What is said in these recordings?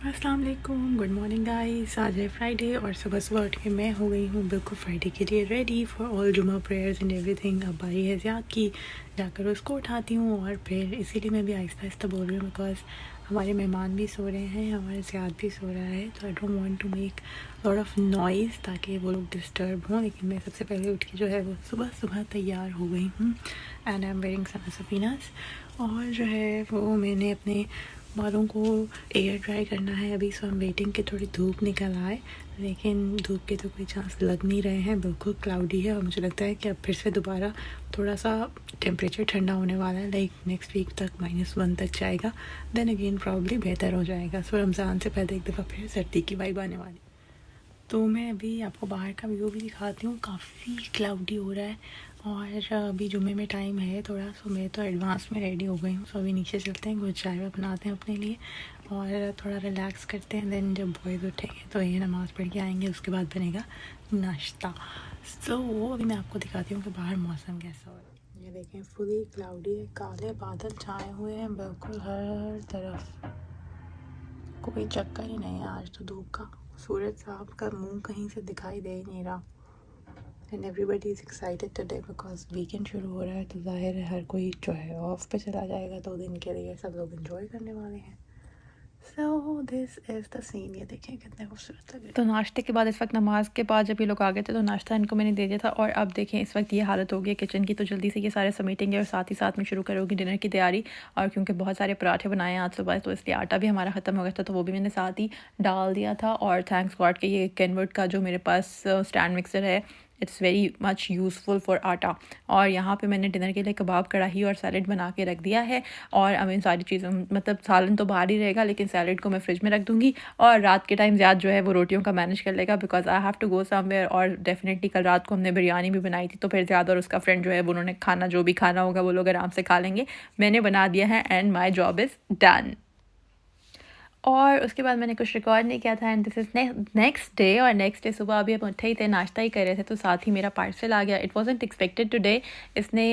अस्सलाम वालेकुम, good morning guys. आज है फ्राइडे और सुबह सुबह उठ के मैं हो गई हूँ बिल्कुल फ्राइडे के लिए रेडी फॉर ऑल जुमा प्रेयर्स एंड एवरीथिंग। अब बारी है ज़ियाद की, जाकर उसको उठाती हूँ और फिर इसीलिए मैं भी आहिस्ता आहिस्ता बोल रही हूँ बिकॉज हमारे मेहमान भी सो रहे हैं, हमारे ज़ियाद भी सो रहा है, तो I don't want to make lot of noise ताकि वो लोग डिस्टर्ब हों। लेकिन मैं सबसे पहले उठ के जो है वो सुबह सुबह तैयार हो गई हूँ एंड आई एम वेयरिंग सम सफीनास। और जो है वो मैंने अपने बालों को एयर ड्राई करना है अभी, सो हम वेटिंग कि थोड़ी धूप निकल आए, लेकिन धूप के तो कोई चांस लग नहीं रहे हैं। बिल्कुल क्लाउडी है और मुझे लगता है कि अब फिर से दोबारा थोड़ा सा टेम्परेचर ठंडा होने वाला है, लाइक नेक्स्ट वीक तक -1 तक जाएगा, देन अगेन प्रॉब्ली बेहतर हो जाएगा। सो रमज़ान से पहले एक दफ़ा फिर सर्दी की वाइब आने वाली। तो मैं अभी आपको बाहर का व्यू भी दिखाती हूँ, काफ़ी क्लाउडी हो रहा है और अभी जुम्मे में टाइम है थोड़ा, सो मैं तो एडवांस में रेडी हो गई हूँ। सो अभी नीचे चलते हैं, कुछ चाय बनाते हैं अपने लिए और थोड़ा रिलैक्स करते हैं। देन जब बॉयज़ उठेंगे तो ये नमाज़ पढ़ के आएंगे, उसके बाद बनेगा नाश्ता। सो अभी मैं आपको दिखाती हूँ कि बाहर मौसम कैसा हो रहा है। ये देखें, फुली क्लाउडी है, काले बादल छाए हुए हैं बिल्कुल हर तरफ, कोई चक्कर ही नहीं है आज तो धूप का। सूरज साहब का मुंह कहीं से दिखाई दे ही नहीं रहा and everybody is excited today because weekend शुरू हो रहा है, तो जाहिर है हर कोई जो है ऑफ पे चला जाएगा, 2 दिन के लिए सब लोग एंजॉय करने वाले हैं। So this is the scene. ये देखें कितने खूबसूरत लग रहे हैं। तो नाश्ते के बाद इस वक्त नमाज के बाद जब ये लोग आ गए थे तो नाश्ता इनको मैंने दे दिया था और अब देखें इस वक्त ये हालत हो गई है किचन की, तो जल्दी से ये सारे समेटेंगे और साथ ही साथ में शुरू करोगी डिनर की तैयारी। और क्योंकि बहुत सारे पराठे बनाए हैं आज सुबह, तो इसलिए आटा भी हमारा ख़त्म हो गया था, तो वो भी मैंने साथ ही डाल दिया था। और थैंक्स गॉड के ये कैनवर्ट का जो मेरे पास स्टैंड मिक्सर है, it's very much useful for आटा। और यहाँ पे मैंने डिनर के लिए कबाब कढ़ाई और सैलड बना के रख दिया है। और अब इन सारी चीज़ों, मतलब सालन तो बाहर ही रहेगा लेकिन सैलड को मैं फ्रिज में रख दूँगी और रात के टाइम ज़्यादा जो है वो रोटियों का मैनेज कर लेगा because I have to go somewhere. और डेफिनेटली कल रात को हमने बिरयानी भी बनाई थी, तो फिर ज़्यादा और उसका फ्रेंड जो है वो उन्होंने खाना जो भी खाना होगा वो लोग आराम से खा लेंगे। मैंने बना दिया है and my job is done. और उसके बाद मैंने कुछ रिकॉर्ड नहीं किया था and this is next day. और नेक्स्ट डे सुबह अभी हम उठे ही थे, नाश्ता ही कर रहे थे, तो साथ ही मेरा पार्सल आ गया। इट वॉजेंट एक्सपेक्टेड टुडे, इसने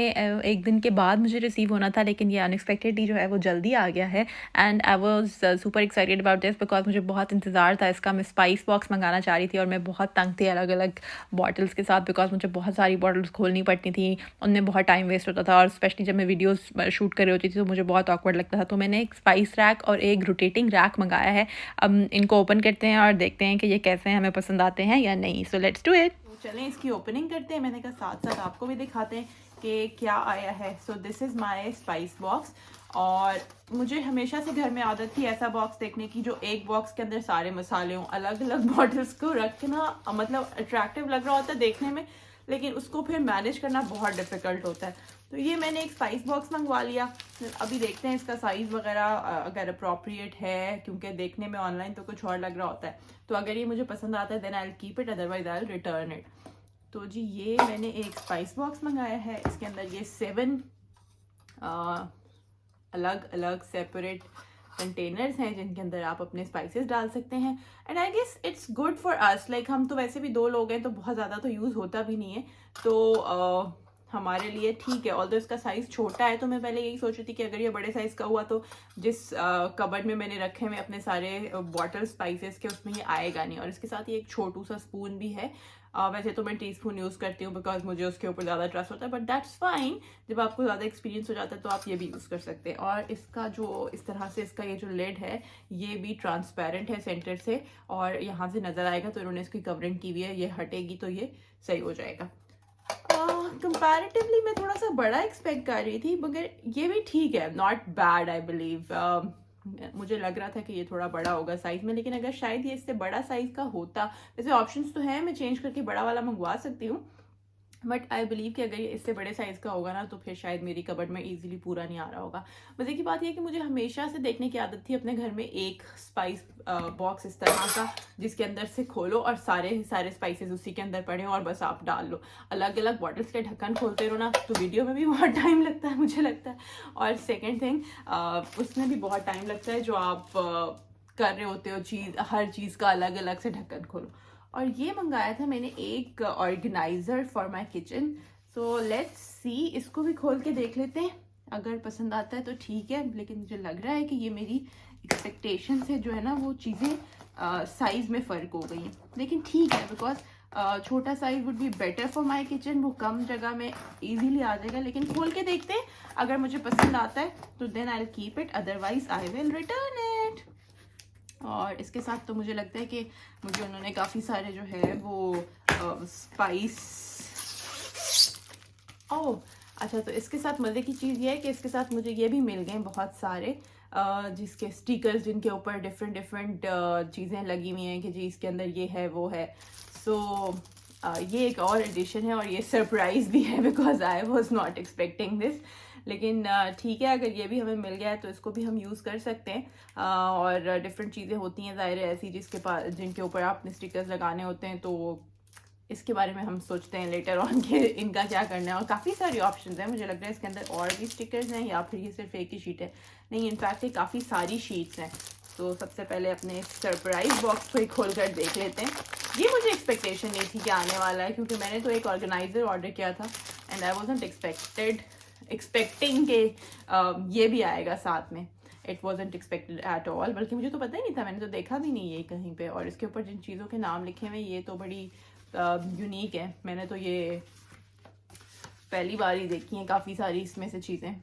एक दिन के बाद मुझे रिसीव होना था, लेकिन ये अनएक्सपेक्टेडली जो है वो जल्दी आ गया है and I was super excited about this because मुझे बहुत इंतज़ार था इसका। मैं स्पाइस बॉक्स मंगाना चाह रही थी और मैं बहुत तंग थी अलग अलग बॉटल्स के साथ बिकॉज मुझे बहुत सारी बॉटल्स खोलनी पड़ती थी, उनमें बहुत टाइम वेस्ट होता था और स्पेशली जब मैं वीडियोस शूट कर रही होती थी तो मुझे बहुत ऑकवर्ड लगता था। तो मैंने एक स्पाइस रैक और एक रोटेटिंग रैक मंगाया है। अब इनको ओपन करते हैं और देखते हैं कि ये कैसे हमें पसंद आते हैं या नहीं। So let's do it. तो चलें इसकी ओपनिंग करते हैं। मैंने कहा साथ साथ आपको भी दिखाते हैं कि क्या आया है। सो this is my spice box. और मुझे हमेशा से घर में आदत थी ऐसा बॉक्स देखने की जो एक बॉक्स के अंदर सारे मसाले हों, अलग अलग बॉटल्स को रखना मतलब अट्रैक्टिव लग रहा होता है देखने में, लेकिन उसको फिर मैनेज करना बहुत डिफ़िकल्ट होता है। तो ये मैंने एक स्पाइस बॉक्स मंगवा लिया। अभी देखते हैं इसका साइज़ वगैरह अगर अप्रोप्रिएट है, क्योंकि देखने में ऑनलाइन तो कुछ और लग रहा होता है। तो अगर ये मुझे पसंद आता है then I will keep it, otherwise I will return it. तो जी ये मैंने एक स्पाइस बॉक्स मंगाया है। इसके अंदर ये 7 अलग अलग सेपरेट कंटेनर्स हैं जिनके अंदर आप अपने स्पाइसेस डाल सकते हैं। And I guess it's good for us, like हम तो वैसे भी 2 लोग हैं तो बहुत ज़्यादा तो यूज़ होता भी नहीं है, तो हमारे लिए ठीक है। ऑल्दो इसका साइज़ छोटा है, तो मैं पहले यही सोच रही थी कि अगर ये बड़े साइज़ का हुआ तो जिस कबर्ड में मैंने रखे हुए अपने सारे बॉटल स्पाइसेस के उसमें ये आएगा नहीं। और इसके साथ ये एक छोटू सा स्पून भी है। वैसे तो मैं टीस्पून यूज़ करती हूँ बिकॉज मुझे उसके ऊपर ज़्यादा ट्रस्ट होता है, बट दैट्स फाइन। जब आपको ज़्यादा एक्सपीरियंस हो जाता है तो आप ये भी यूज़ कर सकते हैं। और इसका जो इस तरह से इसका ये जो लिड है ये भी ट्रांसपेरेंट है सेंटर से, और यहाँ से नज़र आएगा, तो इन्होंने इसकी कवरिंग की हुई है, ये हटेगी तो ये सही हो जाएगा। कंपैरेटिवली मैं थोड़ा सा बड़ा एक्सपेक्ट कर रही थी, मगर ये भी ठीक है, नॉट बैड आई बिलीव। मुझे लग रहा था कि ये थोड़ा बड़ा होगा साइज में, लेकिन अगर शायद ये इससे बड़ा साइज का होता, वैसे ऑप्शंस तो हैं, मैं चेंज करके बड़ा वाला मंगवा सकती हूँ, बट आई बिलीव कि अगर ये इससे बड़े साइज़ का होगा ना तो फिर शायद मेरी कबर्ड में इजीली पूरा नहीं आ रहा होगा। मज़े की बात यह कि मुझे हमेशा से देखने की आदत थी अपने घर में एक स्पाइस बॉक्स इस तरह का, जिसके अंदर से खोलो और सारे सारे स्पाइसेस उसी के अंदर पड़े और बस आप डाल लो। अलग अलग बॉटल्स के ढक्कन खोलते रहो ना तो वीडियो में भी बहुत टाइम लगता है मुझे लगता है, और सेकेंड थिंग उसमें भी बहुत टाइम लगता है जो आप कर रहे होते हो चीज़, हर चीज़ का अलग अलग से ढक्कन खोलो। और ये मंगाया था मैंने एक organiser for my kitchen. So let's see, इसको भी खोल के देख लेते हैं, अगर पसंद आता है तो ठीक है, लेकिन मुझे लग रहा है कि ये मेरी एक्सपेक्टेशन से जो है ना वो चीज़ें साइज़ में फ़र्क हो गई हैं, लेकिन ठीक है बिकॉज छोटा size would be better for my kitchen, वो कम जगह में इजीली आ जाएगा। लेकिन खोल के देखते हैं, अगर मुझे पसंद आता है तो then I will keep it, otherwise I will return it. और इसके साथ तो मुझे लगता है कि मुझे उन्होंने काफ़ी सारे जो है वो स्पाइस ओह अच्छा, तो इसके साथ मज़े की चीज़ ये है कि इसके साथ मुझे ये भी मिल गए बहुत सारे जिसके स्टिकर्स, जिनके ऊपर डिफरेंट डिफरेंट चीज़ें लगी हुई हैं कि जी इसके अंदर ये है वो है। सो ये एक और एडिशन है और ये सरप्राइज़ भी है because I was not expecting this. लेकिन ठीक है, अगर ये भी हमें मिल गया है तो इसको भी हम यूज़ कर सकते हैं। और डिफरेंट चीज़ें होती हैं ज़ाहिर है ऐसी जिसके पास जिनके ऊपर आपने स्टिकर्स लगाने होते हैं, तो इसके बारे में हम सोचते हैं लेटर ऑन कि इनका क्या करना है। और काफ़ी सारी ऑप्शंस हैं, मुझे लग रहा है इसके अंदर और भी स्टिकर्स हैं या फिर ये सिर्फ एक ही शीट है। नहीं, इनफैक्ट ये काफ़ी सारी शीट्स हैं। तो सबसे पहले अपने सरप्राइज बॉक्स को ही खोल कर देख लेते हैं। ये मुझे एक्सपेक्टेशन नहीं थी कि आने वाला है, क्योंकि मैंने तो एक ऑर्गेनाइज़र ऑर्डर किया था एंड आई वॉजंट एक्सपेक्टिंग कि ये भी आएगा साथ में। It wasn't expected at all, बल्कि मुझे तो पता ही नहीं था, मैंने तो देखा भी नहीं है कहीं पे। और इसके ऊपर जिन चीज़ों के नाम लिखे हुए ये तो बड़ी यूनिक है, मैंने तो ये पहली बार ही देखी है काफ़ी सारी इसमें से चीज़ें।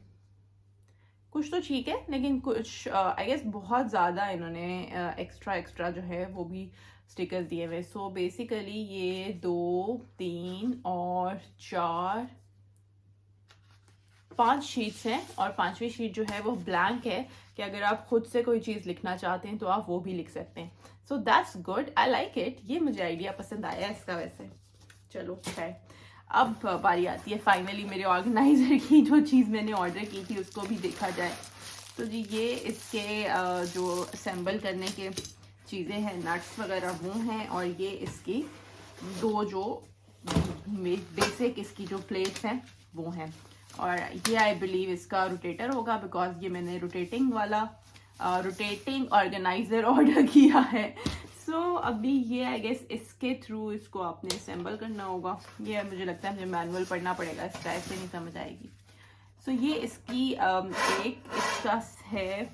कुछ तो ठीक है, लेकिन कुछ आई गेस बहुत ज़्यादा इन्होंने एक्स्ट्रा जो है वो भी स्टिकर्स दिए हुए। सो बेसिकली ये 2, 3 और 4, 5 शीट्स हैं और 5वीं शीट जो है वो ब्लैंक है कि अगर आप खुद से कोई चीज़ लिखना चाहते हैं तो आप वो भी लिख सकते हैं। So that's good, I like it. ये मुझे आइडिया पसंद आया इसका वैसे। चलो खैर, अब बारी आती है फाइनली मेरे ऑर्गेनाइज़र की। जो चीज़ मैंने ऑर्डर की थी उसको भी देखा जाए तो जी ये इसके जो असेंबल करने के चीज़ें हैं, नट्स वगैरह वो हैं, और ये इसकी 2 जो बेसिक इसकी जो प्लेट्स हैं वो हैं। और ये आई बिलीव इसका रोटेटर होगा बिकॉज ये मैंने रोटेटिंग ऑर्गेनाइजर ऑर्डर किया है। सो अभी ये आई गेस इसके थ्रू इसको आपने असेंबल करना होगा। ये मुझे लगता है मुझे मैनुअल पढ़ना पड़ेगा, इसका ऐसे नहीं समझ आएगी। सो ये इसकी एक इसका है,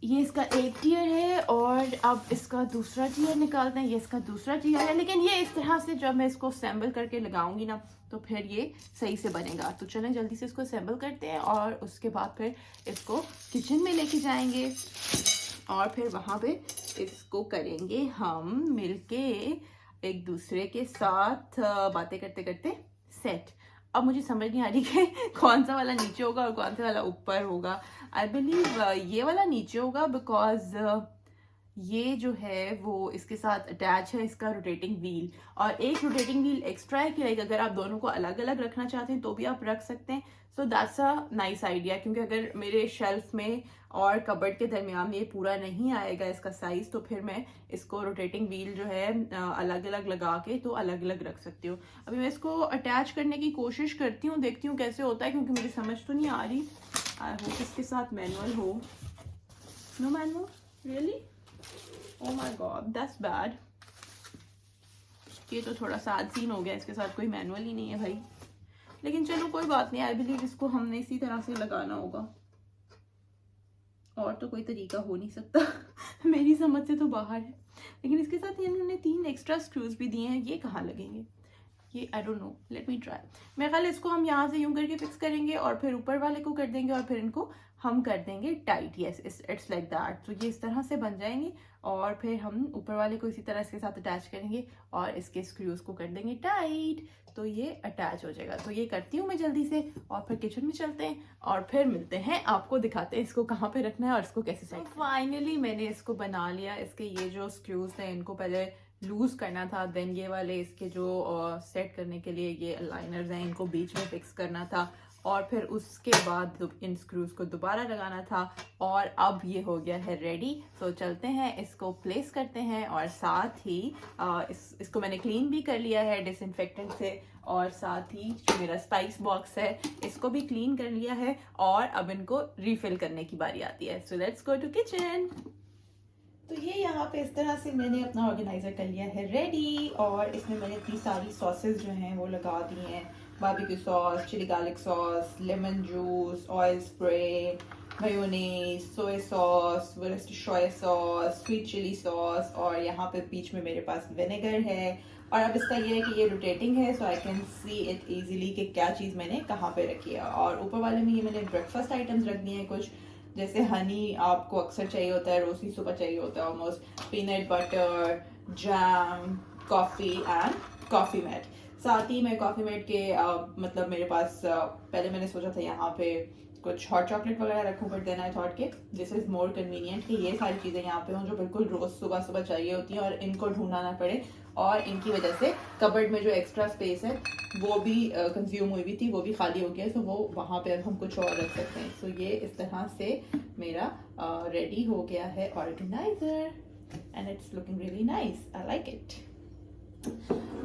ये इसका एक टीयर है और अब इसका दूसरा टीयर निकालते हैं। ये इसका दूसरा टीयर है, लेकिन ये इस तरह से जब मैं इसको असेंबल करके लगाऊंगी ना तो फिर ये सही से बनेगा। तो चलें जल्दी से इसको असेंबल करते हैं और उसके बाद फिर इसको किचन में लेके जाएंगे और फिर वहाँ पे इसको करेंगे हम मिलके एक दूसरे के साथ बातें करते करते सेट। अब मुझे समझ नहीं आ रही कि कौन सा वाला नीचे होगा और कौन सा वाला ऊपर होगा। आई बिलीव ये वाला नीचे होगा बिकॉज ये जो है वो इसके साथ अटैच है इसका रोटेटिंग व्हील, और एक रोटेटिंग व्हील एक्स्ट्रा है कि लाइक अगर आप दोनों को अलग अलग रखना चाहते हैं तो भी आप रख सकते हैं। So that's a nice idea, क्योंकि अगर मेरे शेल्फ में और कबर्ड के दरमियान ये पूरा नहीं आएगा इसका साइज, तो फिर मैं इसको रोटेटिंग व्हील जो है अलग अलग लगा के तो अलग अलग रख सकती हूँ। अभी मैं इसको अटैच करने की कोशिश करती हूँ, देखती हूँ कैसे होता है, क्योंकि मुझे समझ तो नहीं आ रही। आई होप इसके साथ मैनुअल हो। No manual really? Oh my God, that's bad. ये तो थोड़ा सैड सीन हो गया, इसके साथ कोई मैनुअल ही नहीं है भाई। लेकिन चलो कोई बात नहीं, आई बिलीव इसको हमने इसी तरह से लगाना होगा, और तो कोई तरीका हो नहीं सकता मेरी समझ से तो बाहर है। लेकिन इसके साथ इन्होंने 3 एक्स्ट्रा स्क्रूज भी दिए हैं, ये कहाँ लगेंगे ये? I don't know, let me try. मेरे ख्याल इसको हम यहाँ से यूं करके फिक्स करेंगे और फिर ऊपर वाले को कर देंगे और फिर इनको हम कर देंगे tight. Yes, it's like that. तो ये इस तरह से बन जाएंगे और फिर हम ऊपर वाले को इसी तरह इसके साथ अटैच करेंगे और इसके स्क्रूज को कर देंगे टाइट, तो ये अटैच हो जाएगा। तो ये करती हूँ मैं जल्दी से और फिर किचन में चलते हैं और फिर मिलते हैं, आपको दिखाते हैं इसको कहाँ पे रखना है और इसको कैसे सेट। फाइनली मैंने इसको बना लिया। इसके ये जो स्क्रूज थे इनको पहले लूज करना था, देन ये वाले इसके जो सेट करने के लिए ये अलाइनर्स हैं इनको बीच में फिक्स करना था, और फिर उसके बाद इन स्क्रूज को दोबारा लगाना था, और अब ये हो गया है रेडी। तो चलते हैं इसको प्लेस करते हैं, और साथ ही इसको मैंने क्लीन भी कर लिया है डिसइंफेक्टेंट से, और साथ ही जो मेरा स्पाइस बॉक्स है इसको भी क्लीन कर लिया है, और अब इनको रिफिल करने की बारी आती है। So let's go to kitchen. तो ये यहाँ पे इस तरह से मैंने अपना ऑर्गेनाइजर कर लिया है रेडी, और इसमें मैंने इतनी सारी सॉसेस जो हैं वो लगा दी हैं। Barbecue sauce, chilli garlic sauce, lemon juice, oil spray, mayonnaise, soya sauce, Worcestershire sauce, sweet chilli sauce, और यहाँ पे बीच में मेरे पास विनेगर है। और अब इसका ये है कि ये रोटेटिंग है, so I can see it easily कि क्या चीज़ मैंने कहाँ पे रखी है। और ऊपर वाले में ये मैंने ब्रेकफास्ट आइटम्स रख दिए हैं कुछ, जैसे हनी आपको अक्सर चाहिए होता है, रोज़ ही सुबह चाहिए होता है almost, peanut butter, jam, coffee and coffee mate. साथ ही मैं कॉफ़ी मेट के मतलब मेरे पास पहले मैंने सोचा था यहाँ पे कुछ हॉट चॉकलेट वगैरह रखूँ, बट देन आई थॉट के दिस इज़ मोर कन्वीनियंट कि ये सारी चीज़ें यहाँ पे हों जो बिल्कुल रोज़ सुबह सुबह चाहिए होती हैं और इनको ढूंढना ना पड़े। और इनकी वजह से कबर्ड में जो एक्स्ट्रा स्पेस है वो भी कंज्यूम हुई भी थी, वो भी खाली हो गया है, सो वो वहाँ पे अब हम कुछ और रख सकते हैं। सो ये इस तरह से मेरा रेडी हो गया है organiser, and it's looking really nice, I like it.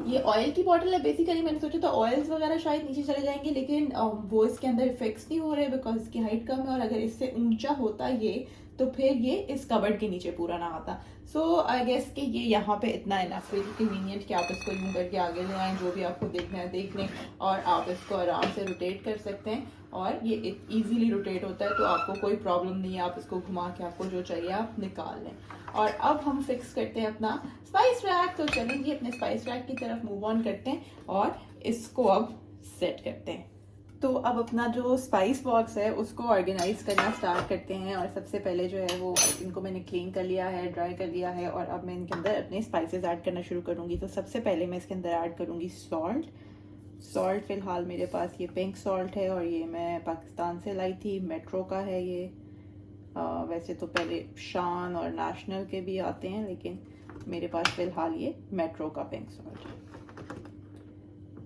ये ऑयल की बॉटल है बेसिकली, मैंने सोचा था ऑयल्स वगैरह शायद नीचे चले जाएंगे, लेकिन वो इसके अंदर फिक्स नहीं हो रहे बिकॉज इसकी हाइट कम है, और अगर इससे ऊंचा होता ये तो फिर ये इस कबर्ड के नीचे पूरा ना आता। सो आई गेस कि ये यहाँ पे इतना इनफ है कन्वीनियंट कि आप इसको यूँ करके आगे ले आएँ, जो भी आपको देखना है देख लें, और आप इसको आराम से रोटेट कर सकते हैं। और ये इजीली रोटेट होता है, तो आपको कोई प्रॉब्लम नहीं है, आप इसको घुमा के आपको जो चाहिए आप निकाल लें। और अब हम फिक्स करते हैं अपना स्पाइस रैक, तो चलेंगे अपने स्पाइस रैक की तरफ मूव ऑन करते हैं और इसको अब सेट करते हैं। तो अब अपना जो स्पाइस बॉक्स है उसको ऑर्गेनाइज करना स्टार्ट करते हैं। और सबसे पहले जो है वो इनको मैंने क्लीन कर लिया है, ड्राई कर लिया है, और अब मैं इनके अंदर अपने स्पाइसेस ऐड करना शुरू करूँगी। तो सबसे पहले मैं इसके अंदर ऐड करूँगी सॉल्ट फ़िलहाल मेरे पास ये पिंक सॉल्ट है, और ये मैं पाकिस्तान से लाई थी, मेट्रो का है ये। वैसे तो पहले शान और नेशनल के भी आते हैं, लेकिन मेरे पास फ़िलहाल ये मेट्रो का पिंक सॉल्ट है।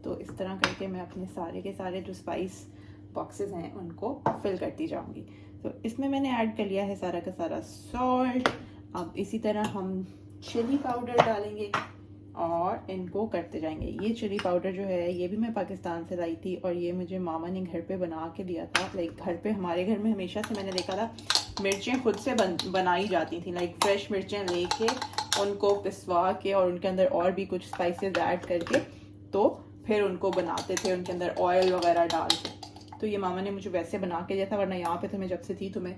तो इस तरह करके मैं अपने सारे के सारे जो स्पाइस बॉक्सेस हैं उनको फिल करती जाऊंगी। तो इसमें मैंने ऐड कर लिया है सारा का सारा सॉल्ट। अब इसी तरह हम चिली पाउडर डालेंगे और इनको करते जाएंगे। ये चिली पाउडर जो है ये भी मैं पाकिस्तान से लाई थी, और ये मुझे मामा ने घर पे बना के दिया था। लाइक घर पे हमारे घर में हमेशा से मैंने देखा था मिर्चें खुद से बनाई जाती थी, लाइक फ्रेश मिर्चें लेके उनको पिसवा के और उनके अंदर और भी कुछ स्पाइसेस ऐड करके तो फिर उनको बनाते थे, उनके अंदर ऑयल वगैरह डाल के। तो ये मामा ने मुझे वैसे बना के दिया था, वरना यहाँ पे तो मैं जब से थी तो मैं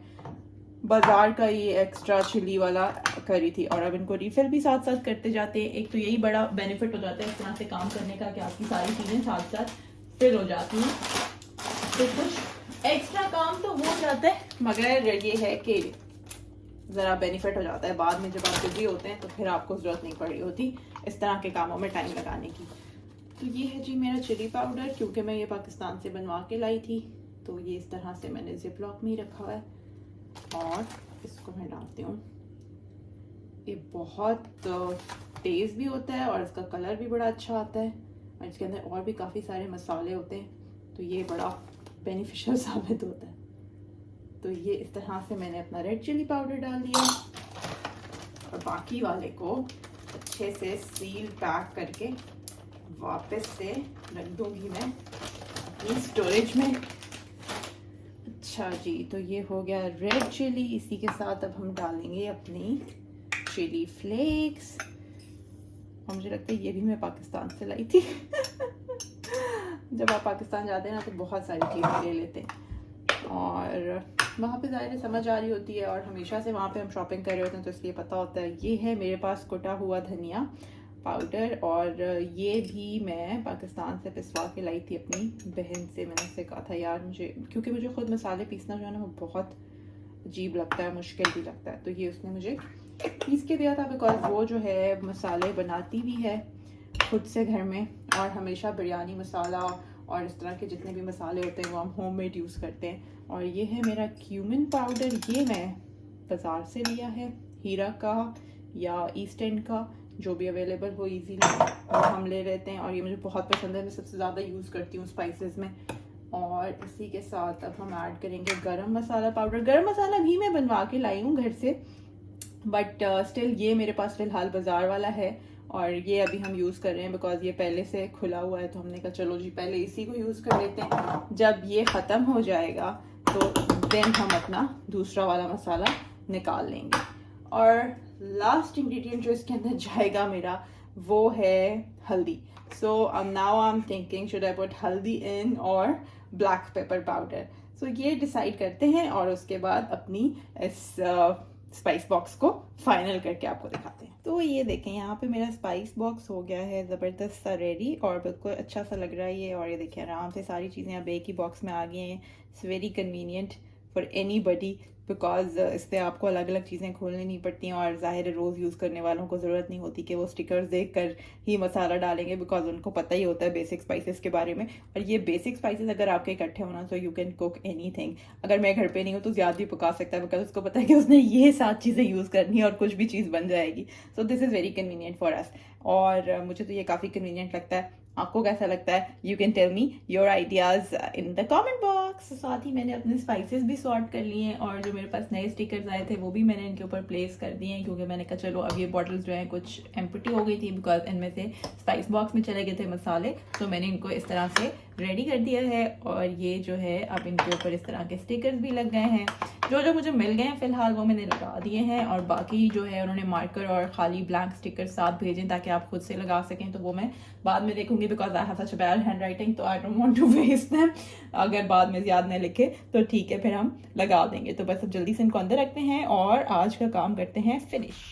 बाजार का ये एक्स्ट्रा चिली वाला करी थी। और अब इनको रिफिल भी साथ साथ करते जाते हैं। एक तो यही बड़ा बेनिफिट हो जाता है इस तरह से काम करने का कि आपकी सारी चीज़ें साथ साथ फिल हो जाती हैं, तो कुछ एक्स्ट्रा काम तो हो जाता है, मगर ये है कि ज़रा बेनिफिट हो जाता है बाद में जब आप बिजी होते हैं, तो फिर आपको ज़रूरत नहीं पड़ रही होती इस तरह के कामों में टाइम लगाने की। तो ये है जी मेरा चिली पाउडर, क्योंकि मैं ये पाकिस्तान से बनवा के लाई थी, तो ये इस तरह से मैंने जिप लॉक में ही रखा हुआ है। और इसको मैं डालती हूँ। ये बहुत तेज़ भी होता है और इसका कलर भी बड़ा अच्छा आता है, और इसके अंदर और भी काफ़ी सारे मसाले होते हैं, तो ये बड़ा बेनिफिशियल साबित होता है। तो ये इस तरह से मैंने अपना रेड चिली पाउडर डाल दिया, और बाकी वाले को अच्छे से सील पैक करके वापस से रख दूंगी मैं अपनी स्टोरेज में। अच्छा जी, तो ये हो गया रेड चिली। इसी के साथ अब हम डालेंगे अपनी चिली फ्लेक्स, और मुझे लगता है ये भी मैं पाकिस्तान से लाई थी। जब आप पाकिस्तान जाते हैं ना तो बहुत सारी चीज़ें ले लेते हैं, और वहाँ पे ज़ाहिर समझ आ रही होती है, और हमेशा से वहाँ पे हम शॉपिंग कर रहे होते हैं, तो इसलिए पता होता है। ये है मेरे पास कुटा हुआ धनिया पाउडर, और ये भी मैं पाकिस्तान से पिसवा के लाई थी अपनी बहन से। मैंने उससे कहा था यार मुझे, क्योंकि मुझे खुद मसाले पीसना जो है ना वो बहुत अजीब लगता है, मुश्किल भी लगता है, तो ये उसने मुझे पीस के दिया था, बिकॉज वो जो है मसाले बनाती भी है खुद से घर में, और हमेशा बिरयानी मसाला और इस तरह के जितने भी मसाले होते हैं वो हम होममेड यूज़ करते हैं। और ये है मेरा क्यूमिन पाउडर, ये मैं बाज़ार से लिया है, हीरा का या ईस्ट एंड का, जो भी अवेलेबल हो इजीली वो हम ले लेते हैं, और ये मुझे बहुत पसंद है, मैं सबसे ज़्यादा यूज़ करती हूँ स्पाइसेस में। और इसी के साथ अब हम ऐड करेंगे गरम मसाला पाउडर। गरम मसाला भी मैं बनवा के लाई हूँ घर से, बट स्टिल ये मेरे पास फ़िलहाल बाज़ार वाला है, और ये अभी हम यूज़ कर रहे हैं बिकॉज ये पहले से खुला हुआ है, तो हमने कहा चलो जी पहले इसी को यूज़ कर लेते हैं। जब ये ख़त्म हो जाएगा तो देन हम अपना दूसरा वाला मसाला निकाल लेंगे। और लास्ट इंग्रेडिएंट जो इसके अंदर जाएगा मेरा वो है हल्दी। So now I am thinking should I put हल्दी इन और ब्लैक पेपर पाउडर। सो ये डिसाइड करते हैं और उसके बाद अपनी इस स्पाइस बॉक्स को फाइनल करके आपको दिखाते हैं। तो ये देखें यहाँ पे मेरा स्पाइस बॉक्स हो गया है ज़बरदस्त सा रेडी और बिल्कुल अच्छा सा लग रहा है ये। और ये देखें आराम से सारी चीज़ें अब एक ही बॉक्स में आ गई हैं। It's very convenient for any buddy because इससे आपको अलग अलग चीज़ें खोलनी नहीं पड़ती हैं और ज़ाहिर है रोज़ यूज़ करने वालों को ज़रूरत नहीं होती कि वो स्टिकर्स देख कर ही मसाला डालेंगे बिकॉज उनको पता ही होता है बेसिक स्पाइसेस के बारे में। और ये बेसिक स्पाइसेस अगर आपके इकट्ठे होना तो यू कैन कुक एनीथिंग। अगर मैं घर पे नहीं हूँ तो ज़्यादा भी पका सकता है बिकॉज उसको पता है कि उसने ये 7 चीज़ें यूज़ करनी है और कुछ भी चीज़ बन जाएगी। सो this is very convenient for us और मुझे तो ये काफ़ी कन्वीनियंट लगता है। आपको कैसा लगता है? You can tell me your ideas in the comment box. साथ ही मैंने अपने स्पाइसेस भी सॉर्ट कर लिए हैं और जो मेरे पास नए स्टिकर्स आए थे वो भी मैंने इनके ऊपर प्लेस कर दिए हैं क्योंकि मैंने कहा चलो अब ये बॉटल्स जो हैं कुछ एम्प्टी हो गई थी बिकॉज इनमें से स्पाइस बॉक्स में चले गए थे मसाले। तो मैंने इनको इस तरह से रेडी कर दिया है और ये जो है अब इनके ऊपर इस तरह के स्टिकर्स भी लग गए हैं। जो जो मुझे मिल गए हैं फ़िलहाल वो मैंने लगा दिए हैं और बाकी जो है उन्होंने मार्कर और खाली ब्लैंक स्टिकर साथ भेजें ताकि आप खुद से लगा सकें। तो वो मैं बाद में देखूंगी because I have such bad handwriting तो I don't want to waste them. अगर बाद में याद न लिखे तो ठीक है फिर हम लगा देंगे। तो बस अब जल्दी से इनको अंदर रखते हैं और आज का काम करते हैं फिनिश।